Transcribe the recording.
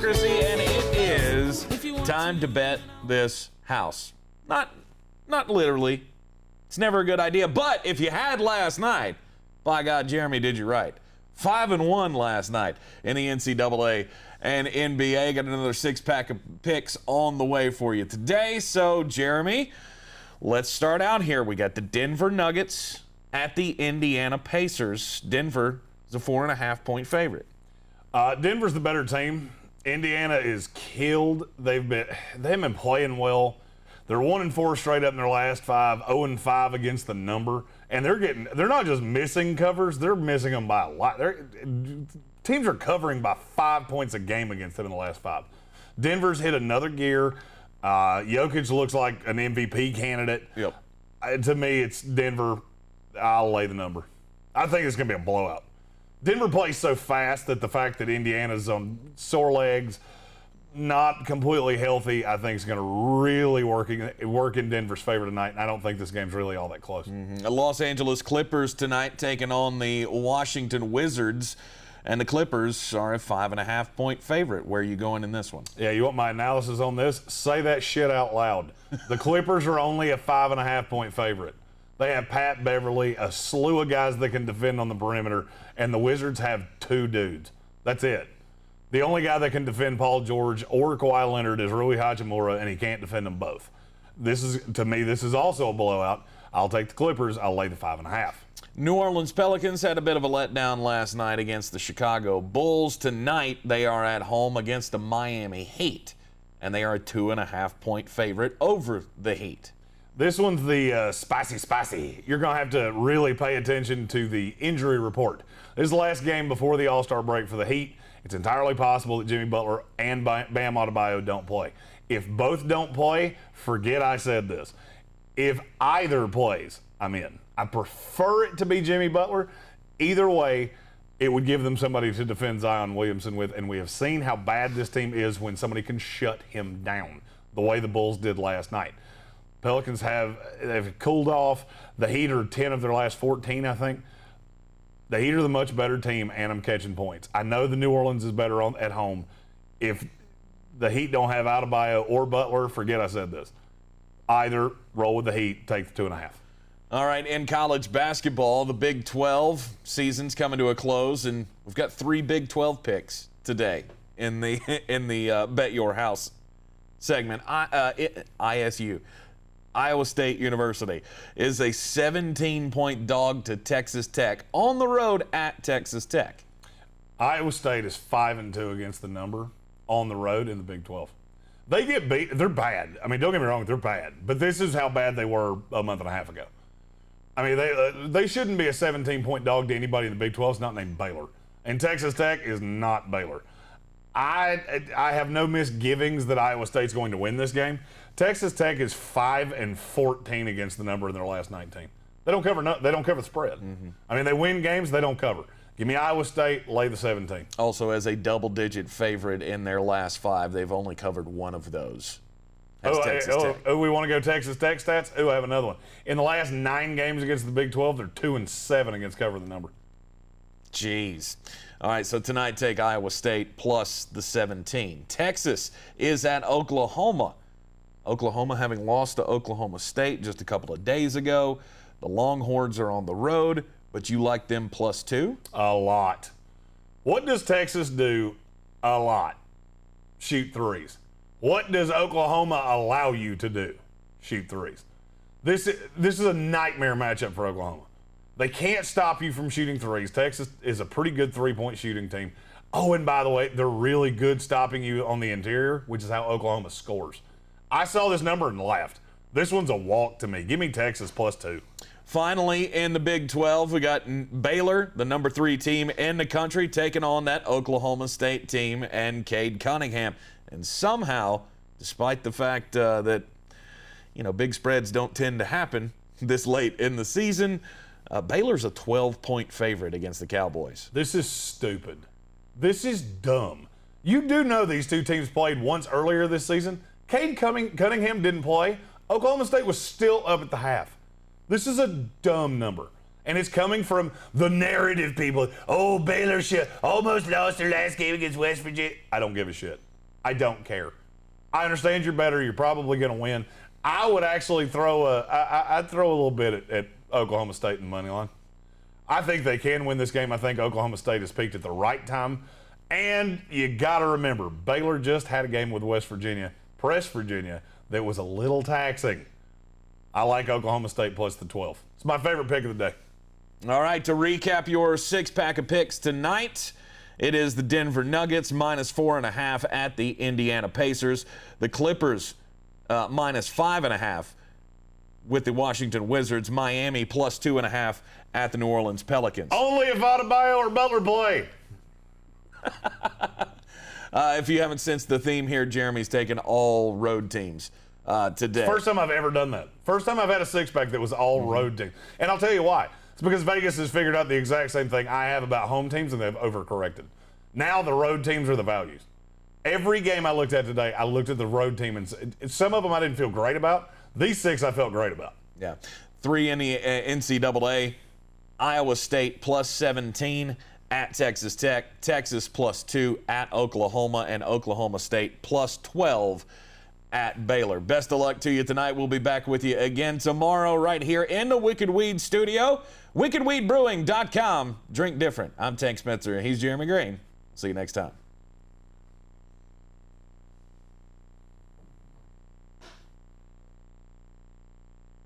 Democracy, and it is time to bet this house. Not literally. It's never a good idea, but if you had last night, by God, Jeremy did you right. 5-1 last night in the NCAA and NBA. Got another six-pack of picks on the way for you today. So, Jeremy, let's start out here. We got the Denver Nuggets at the Indiana Pacers. Denver is a 4.5-point favorite. Denver's the better team. Indiana is killed. They haven't been playing well. They're 1-4 straight up in their last five, 0-5 against the number, and they're not just missing covers, they're missing them by a lot. Teams are covering by 5 points a game against them in the last five. Denver's hit another gear. Jokic looks like an MVP candidate. Yep. To me, it's Denver. I'll lay the number. I think it's going to be a blowout. Denver plays so fast that the fact that Indiana's on sore legs, not completely healthy, I think is going to really work in Denver's favor tonight. And I don't think this game's really all that close. The Los Angeles Clippers tonight taking on the Washington Wizards. And the Clippers are a 5.5-point favorite. Where are you going in this one? Yeah, you want my analysis on this? Say that shit out loud. The Clippers are only a 5.5-point favorite. They have Pat Beverly, a slew of guys that can defend on the perimeter, and the Wizards have two dudes. That's it. The only guy that can defend Paul George or Kawhi Leonard is Rui Hachimura, and he can't defend them both. To me, this is also a blowout. I'll take the Clippers. I'll lay the 5.5. New Orleans Pelicans had a bit of a letdown last night against the Chicago Bulls. Tonight, they are at home against the Miami Heat, and they are a 2.5-point favorite over the Heat. This one's the spicy. You're going to have to really pay attention to the injury report. This is the last game before the All-Star break for the Heat. It's entirely possible that Jimmy Butler and Bam Adebayo don't play. If both don't play, forget I said this. If either plays, I'm in. I prefer it to be Jimmy Butler. Either way, it would give them somebody to defend Zion Williamson with, and we have seen how bad this team is when somebody can shut him down, the way the Bulls did last night. Pelicans they've cooled off. The Heat are 10 of their last 14, I think. The Heat are the much better team, and I'm catching points. I know the New Orleans is better at home. If the Heat don't have Adebayo or Butler, forget I said this. Either roll with the Heat, take the 2.5. All right, in college basketball, the Big 12 season's coming to a close, and we've got 3 Big 12 picks today in the Bet Your House segment. ISU. Iowa State University is a 17-point dog to Texas Tech on the road at Texas Tech. Iowa State is 5-2 against the number on the road in the Big 12. They get beat. They're bad. I mean, don't get me wrong, they're bad. But this is how bad they were a month and a half ago. I mean, they shouldn't be a 17-point dog to anybody in the Big 12. It's not named Baylor. And Texas Tech is not Baylor. I have no misgivings that Iowa State's going to win this game. Texas Tech is 5-14 against the number in their last 19. They don't cover the spread. I mean, they win games, they don't cover. Give me Iowa State, lay the 17. Also, as a double-digit favorite in their last 5, they've only covered one of those. That's Texas Tech. We want to go Texas Tech stats? I have another one. In the last 9 games against the Big 12, they're 2-7 against cover the number. Jeez. All right, so tonight take Iowa State plus the 17. Texas is at Oklahoma. Oklahoma having lost to Oklahoma State just a couple of days ago. The Longhorns are on the road, but you like them plus 2? A lot. What does Texas do? A lot. Shoot threes. What does Oklahoma allow you to do? Shoot threes. This is a nightmare matchup for Oklahoma. They can't stop you from shooting threes. Texas is a pretty good three-point shooting team. Oh, and by the way, they're really good stopping you on the interior, which is how Oklahoma scores. I saw this number and laughed. This one's a walk to me. Give me Texas plus 2. Finally, in the Big 12, we got Baylor, the number 3 team in the country, taking on that Oklahoma State team and Cade Cunningham. And somehow, despite the fact that, big spreads don't tend to happen this late in the season, Baylor's a 12-point favorite against the Cowboys. This is stupid. This is dumb. You do know these two teams played once earlier this season. Cade Cunningham didn't play. Oklahoma State was still up at the half. This is a dumb number. And it's coming from the narrative people. Oh, Baylor almost lost their last game against West Virginia. I don't give a shit. I don't care. I understand you're better. You're probably going to win. I would actually I'd throw a little bit at Oklahoma State in the money line. I think they can win this game. I think Oklahoma State has peaked at the right time. And you got to remember, Baylor just had a game with West Virginia, that was a little taxing. I like Oklahoma State plus the 12. It's my favorite pick of the day. All right, to recap your six-pack of picks tonight, it is the Denver Nuggets minus 4.5 at the Indiana Pacers. The Clippers minus 5.5 with the Washington Wizards. Miami plus 2.5 at the New Orleans Pelicans. Only if Adebayo or Butler play. If you haven't sensed the theme here, Jeremy's taken all road teams today. First time I've ever done that. First time I've had a six-pack that was all road teams. And I'll tell you why. It's because Vegas has figured out the exact same thing I have about home teams, and they've overcorrected. Now the road teams are the values. Every game I looked at today, I looked at the road team, and some of them I didn't feel great about. These 6 I felt great about. Yeah. 3 in the NCAA. Iowa State plus 17 at Texas Tech. Texas plus 2 at Oklahoma, and Oklahoma State plus 12 at Baylor. Best of luck to you tonight. We'll be back with you again tomorrow right here in the Wicked Weed studio. WickedWeedBrewing.com. Drink different. I'm Tank Spencer, and he's Jeremy Greene. See you next time.